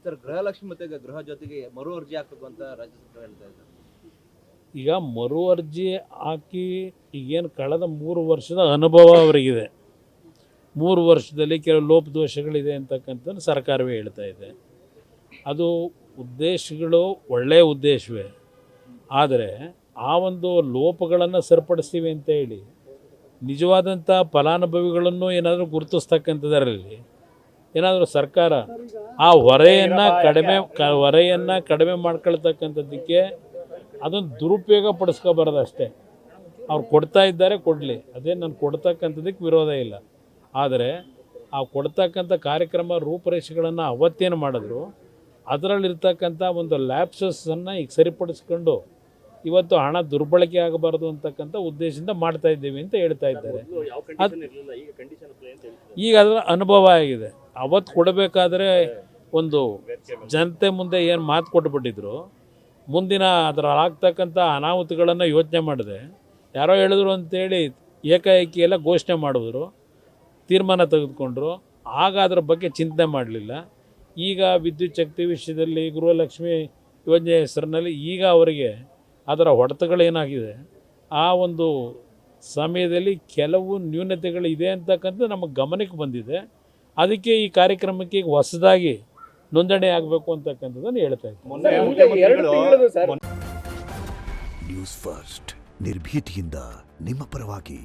Sir Gruhalakshmi ಮತ್ತೆ ಗೃಹ ಜೊತೆಗೆ ಮರು ಅರ್ಜಿ ಹಾಕಬೇಕು ಅಂತ ರಾಜ್ಯ ಸರ್ಕಾರ ಹೇಳ್ತಾ ಇದ್ದಾರೆ. ಈಗ ಮರು ಅರ್ಜಿ ಹಾಕಿ ಈಗೇನು ಕಳೆದ 3 ವರ್ಷದ ಅನುಭವ ಅವರಿಗಿದೆ. 3 ವರ್ಷದಲ್ಲಿ ಕೆಲವು ಲೋಪದೋಷಗಳಿದೆ ಅಂತಕ್ಕಂಥದ್ದು ಸರ್ಕಾರವೇ ಹೇಳ್ತಾ ಇದೆ. ಅದು ಉದ್ದೇಶಗಳು ಒಳ್ಳೆಯ ಉದ್ದೇಶವೇ, ಆದರೆ ಆ ಒಂದು ಲೋಪಗಳನ್ನು ಸರಿಪಡಿಸ್ತೀವಿ ಅಂತ ಹೇಳಿ ನಿಜವಾದಂಥ ಫಲಾನುಭವಿಗಳನ್ನು ಏನಾದರೂ ಗುರುತಿಸ್ತಕ್ಕಂಥದ್ರಲ್ಲಿ ಏನಾದರೂ ಸರ್ಕಾರ ಆ ಹೊರೆಯನ್ನು ಕಡಿಮೆ ಮಾಡ್ಕೊಳ್ತಕ್ಕಂಥದ್ದಕ್ಕೆ ಅದನ್ನು ದುರುಪಯೋಗ ಪಡಿಸ್ಕೋಬಾರ್ದು ಅಷ್ಟೇ. ಅವ್ರು ಕೊಡ್ತಾ ಇದ್ದಾರೆ, ಕೊಡಲಿ, ಅದೇ ನಾನು ಕೊಡ್ತಕ್ಕಂಥದ್ದಕ್ಕೆ ವಿರೋಧ ಇಲ್ಲ. ಆದರೆ ಆ ಕೊಡ್ತಕ್ಕಂಥ ಕಾರ್ಯಕ್ರಮ ರೂಪರೇಷೆಗಳನ್ನು ಅವತ್ತೇನು ಮಾಡಿದ್ರು ಅದರಲ್ಲಿರ್ತಕ್ಕಂಥ ಒಂದು ಲ್ಯಾಪ್ಸಸ್ಸನ್ನು ಈಗ ಸರಿಪಡಿಸ್ಕೊಂಡು ಇವತ್ತು ಹಣ ದುರ್ಬಳಕೆ ಆಗಬಾರ್ದು ಅಂತಕ್ಕಂಥ ಉದ್ದೇಶದಿಂದ ಮಾಡ್ತಾ ಇದ್ದೀವಿ ಅಂತ ಹೇಳ್ತಾ ಇದ್ದಾರೆ. ಈಗ ಅದರ ಅನುಭವ ಆಗಿದೆ. ಅವತ್ತು ಕೊಡಬೇಕಾದ್ರೆ ಒಂದು ಜನತೆ ಮುಂದೆ ಏನು ಮಾತು ಕೊಟ್ಬಿಟ್ಟಿದ್ರು, ಮುಂದಿನ ಅದರ ಆಗ್ತಕ್ಕಂಥ ಅನಾಹುತಗಳನ್ನು ಯೋಚನೆ ಮಾಡಿದೆ. ಯಾರೋ ಹೇಳಿದ್ರು ಅಂತೇಳಿ ಏಕಾಏಕಿ ಎಲ್ಲ ಘೋಷಣೆ ಮಾಡಿದ್ರು, ತೀರ್ಮಾನ ತೆಗೆದುಕೊಂಡ್ರು. ಆಗ ಅದರ ಬಗ್ಗೆ ಚಿಂತನೆ ಮಾಡಲಿಲ್ಲ. ಈಗ ವಿದ್ಯುತ್ ಶಕ್ತಿ ವಿಷಯದಲ್ಲಿ ಗೃಹಲಕ್ಷ್ಮಿ ಯೋಜನೆ ಹೆಸರಿನಲ್ಲಿ ಈಗ ಅವರಿಗೆ ಅದರ ಹೊಡೆತಗಳೇನಾಗಿದೆ, ಆ ಒಂದು ಸಮಯದಲ್ಲಿ ಕೆಲವು ನ್ಯೂನತೆಗಳಿದೆ ಅಂತಕ್ಕಂಥದ್ದು ನಮ್ಮ ಗಮನಕ್ಕೆ ಬಂದಿದೆ. ಅದಕ್ಕೆ ಈ ಕಾರ್ಯಕ್ರಮಕ್ಕೆ ಈಗ ಹೊಸದಾಗಿ ನೋಂದಣಿ ಆಗಬೇಕು ಅಂತಕ್ಕಂಥದ್ದನ್ನು ಹೇಳ್ತಾ ಇದ್ದೀನಿ. ನ್ಯೂಸ್ ಫಸ್ಟ್ ನಿರ್ಭೀತಿಯಿಂದ ನಿಮ್ಮ ಪರವಾಗಿ.